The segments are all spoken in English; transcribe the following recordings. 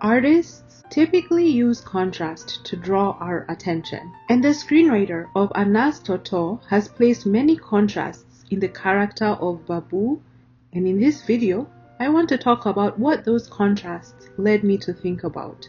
Artists typically use contrast to draw our attention, and the screenwriter of Toto has placed many contrasts in the character of Babu, and in this video, I want to talk about what those contrasts led me to think about.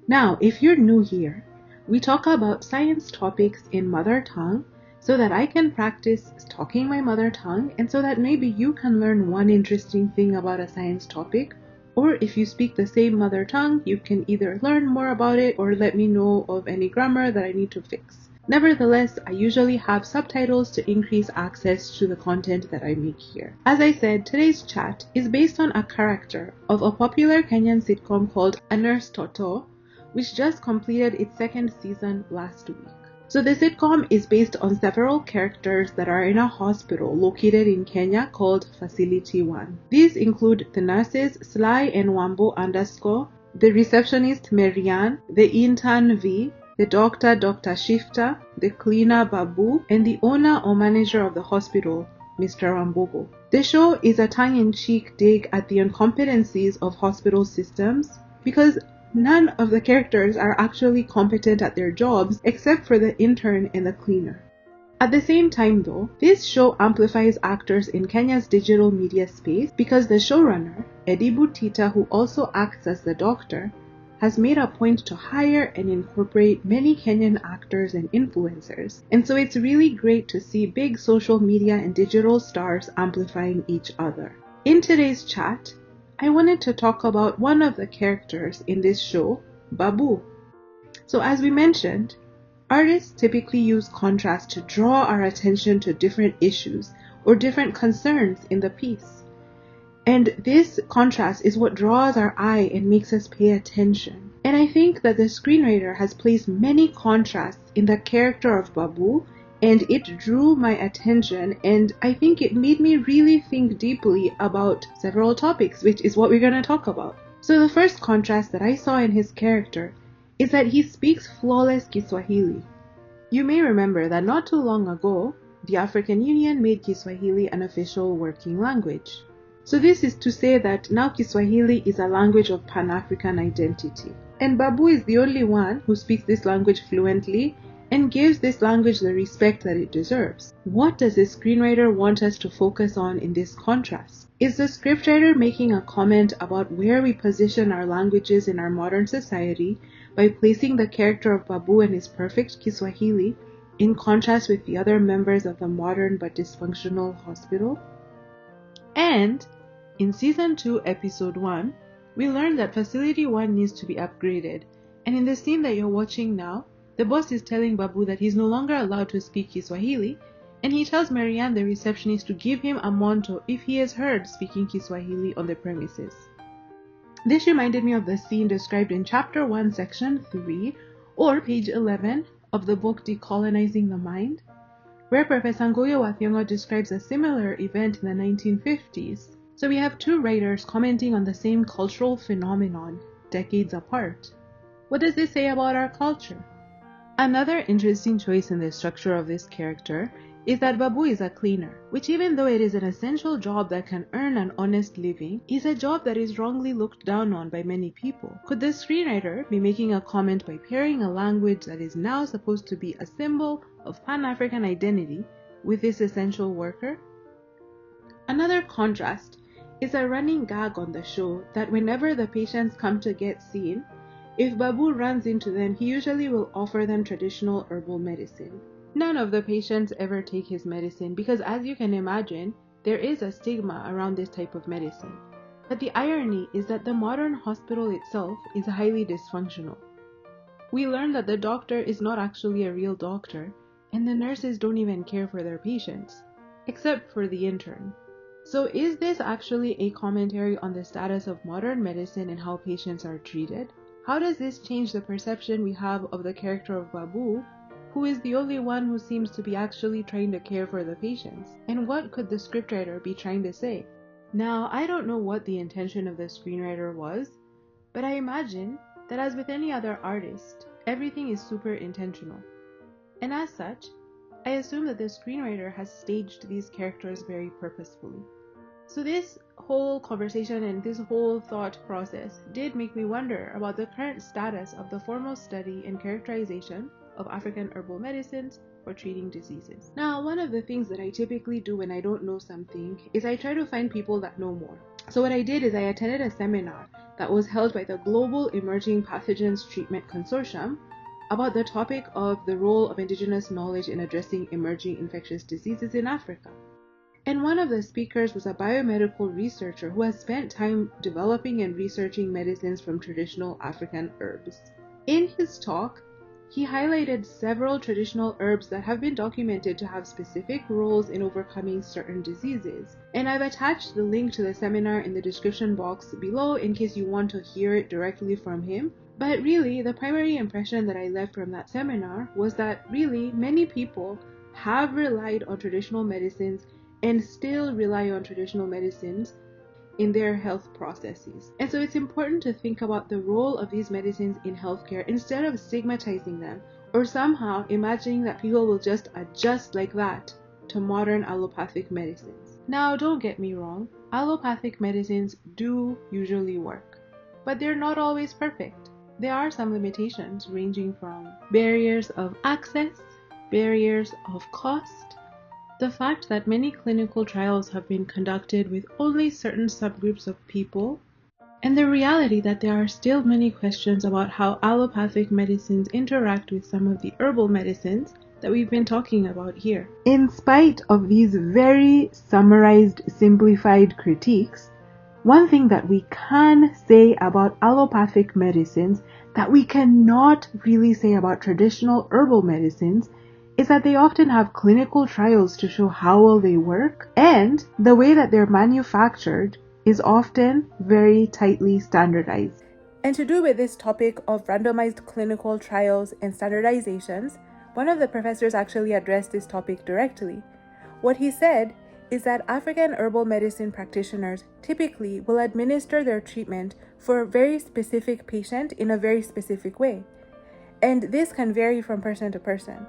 Now, if you're new here, we talk about science topics in mother tongue so that I can practice talking my mother tongue and so that maybe you can learn one interesting thing about a science topic. Or if you speak the same mother tongue, you can either learn more about it or let me know of any grammar that I need to fix. Nevertheless, I usually have subtitles to increase access to the content that I make here. As I said, today's chat is based on a character of a popular Kenyan sitcom called A Nurse Toto, which just completed its second season last week. So the sitcom is based on several characters that are in a hospital located in Kenya called Facility 1. These include the nurses Sly and Wambo _, the receptionist Marianne, the intern V, the doctor Dr. Shifter, the cleaner Babu, and the owner or manager of the hospital, Mr. Rambogo. The show is a tongue-in-cheek dig at the incompetencies of hospital systems because none of the characters are actually competent at their jobs except for the intern and the cleaner. At the same time though, this show amplifies actors in Kenya's digital media space because the showrunner, Edibu Tita, who also acts as the doctor, has made a point to hire and incorporate many Kenyan actors and influencers. And so it's really great to see big social media and digital stars amplifying each other. In today's chat, I wanted to talk about one of the characters in this show, Babu. So as we mentioned, artists typically use contrast to draw our attention to different issues or different concerns in the piece. And this contrast is what draws our eye and makes us pay attention. And I think that the screenwriter has placed many contrasts in the character of Babu, and it drew my attention, and I think it made me really think deeply about several topics, which is what we're going to talk about. So the first contrast that I saw in his character is that he speaks flawless Kiswahili. You may remember that not too long ago, the African Union made Kiswahili an official working language. So this is to say that now Kiswahili is a language of Pan-African identity. And Babu is the only one who speaks this language fluently and gives this language the respect that it deserves. What does the screenwriter want us to focus on in this contrast? Is the scriptwriter making a comment about where we position our languages in our modern society by placing the character of Babu and his perfect Kiswahili in contrast with the other members of the modern but dysfunctional hospital? And in Season 2, Episode 1, we learned that Facility 1 needs to be upgraded, and in the scene that you're watching now, the boss is telling Babu that he's no longer allowed to speak Kiswahili, and he tells Marianne, the receptionist, to give him a monto if he is heard speaking Kiswahili on the premises. This reminded me of the scene described in Chapter 1, Section 3, or page 11 of the book Decolonizing the Mind, where Professor Ngoyo Wathiongo describes a similar event in the 1950s. So we have two writers commenting on the same cultural phenomenon, decades apart. What does this say about our culture? Another interesting choice in the structure of this character is that Babu is a cleaner, which even though it is an essential job that can earn an honest living, is a job that is wrongly looked down on by many people. Could the screenwriter be making a comment by pairing a language that is now supposed to be a symbol of Pan-African identity with this essential worker? Another contrast is a running gag on the show that whenever the patients come to get seen, if Babu runs into them, he usually will offer them traditional herbal medicine. None of the patients ever take his medicine because, as you can imagine, there is a stigma around this type of medicine. But the irony is that the modern hospital itself is highly dysfunctional. We learn that the doctor is not actually a real doctor, and the nurses don't even care for their patients, except for the intern. So is this actually a commentary on the status of modern medicine and how patients are treated? How does this change the perception we have of the character of Babu, who is the only one who seems to be actually trying to care for the patients? And what could the scriptwriter be trying to say? Now, I don't know what the intention of the screenwriter was, but I imagine that as with any other artist, everything is super intentional. And as such, I assume that the screenwriter has staged these characters very purposefully. So this whole conversation and this whole thought process did make me wonder about the current status of the formal study and characterization of African herbal medicines for treating diseases. Now, one of the things that I typically do when I don't know something is I try to find people that know more. So what I did is I attended a seminar that was held by the Global Emerging Pathogens Treatment Consortium about the topic of the role of indigenous knowledge in addressing emerging infectious diseases in Africa. And one of the speakers was a biomedical researcher who has spent time developing and researching medicines from traditional African herbs. In his talk, he highlighted several traditional herbs that have been documented to have specific roles in overcoming certain diseases. And I've attached the link to the seminar in the description box below in case you want to hear it directly from him. But really, the primary impression that I left from that seminar was that really many people have relied on traditional medicines and still rely on traditional medicines in their health processes. And so it's important to think about the role of these medicines in healthcare instead of stigmatizing them or somehow imagining that people will just adjust like that to modern allopathic medicines. Now, don't get me wrong, allopathic medicines do usually work, but they're not always perfect. There are some limitations ranging from barriers of access, barriers of cost, the fact that many clinical trials have been conducted with only certain subgroups of people, and the reality that there are still many questions about how allopathic medicines interact with some of the herbal medicines that we've been talking about here. In spite of these very summarized, simplified critiques, one thing that we can say about allopathic medicines that we cannot really say about traditional herbal medicines is that they often have clinical trials to show how well they work, and the way that they're manufactured is often very tightly standardized. And to do with this topic of randomized clinical trials and standardizations, one of the professors actually addressed this topic directly. What he said is that African herbal medicine practitioners typically will administer their treatment for a very specific patient in a very specific way. And this can vary from person to person.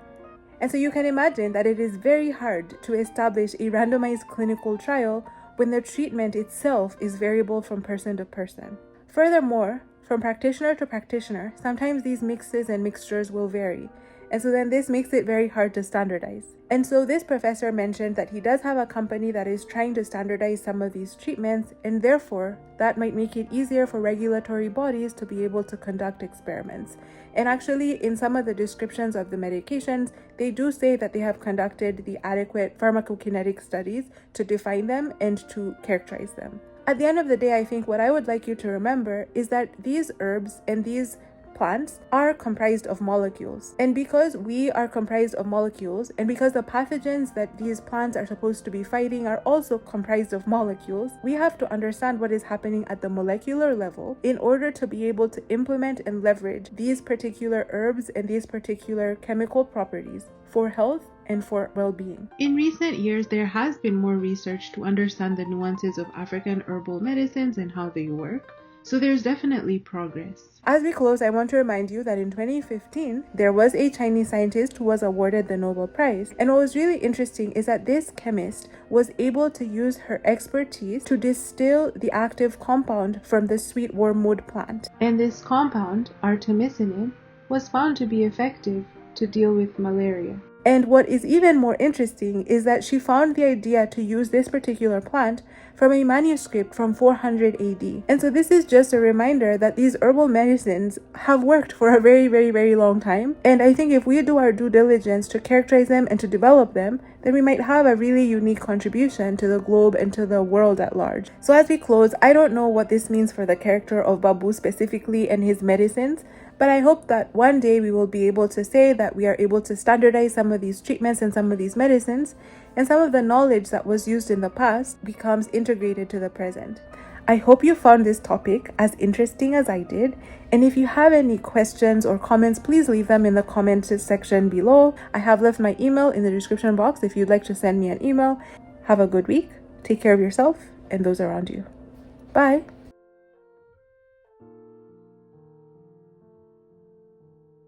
And so you can imagine that it is very hard to establish a randomized clinical trial when the treatment itself is variable from person to person. Furthermore, from practitioner to practitioner, sometimes these mixes and mixtures will vary. And so then this makes it very hard to standardize. And so this professor mentioned that he does have a company that is trying to standardize some of these treatments, and therefore that might make it easier for regulatory bodies to be able to conduct experiments. And actually, in some of the descriptions of the medications, they do say that they have conducted the adequate pharmacokinetic studies to define them and to characterize them. At the end of the day, I think what I would like you to remember is that these herbs and these plants are comprised of molecules. And because we are comprised of molecules, and because the pathogens that these plants are supposed to be fighting are also comprised of molecules, we have to understand what is happening at the molecular level in order to be able to implement and leverage these particular herbs and these particular chemical properties for health and for well-being. In recent years, there has been more research to understand the nuances of African herbal medicines and how they work. So there's definitely progress. As we close, I want to remind you that in 2015, there was a Chinese scientist who was awarded the Nobel Prize. And what was really interesting is that this chemist was able to use her expertise to distill the active compound from the sweet wormwood plant. And this compound, artemisinin, was found to be effective to deal with malaria. And what is even more interesting is that she found the idea to use this particular plant from a manuscript from 400 AD. And so this is just a reminder that these herbal medicines have worked for a very, very, very long time. And I think if we do our due diligence to characterize them and to develop them, then we might have a really unique contribution to the globe and to the world at large. So as we close, I don't know what this means for the character of Babu specifically and his medicines, but I hope that one day we will be able to say that we are able to standardize some of these treatments and some of these medicines, and some of the knowledge that was used in the past becomes integrated to the present. I hope you found this topic as interesting as I did, and if you have any questions or comments, please leave them in the comments section below. I have left my email in the description box if you'd like to send me an email. Have a good week, take care of yourself and those around you. Bye!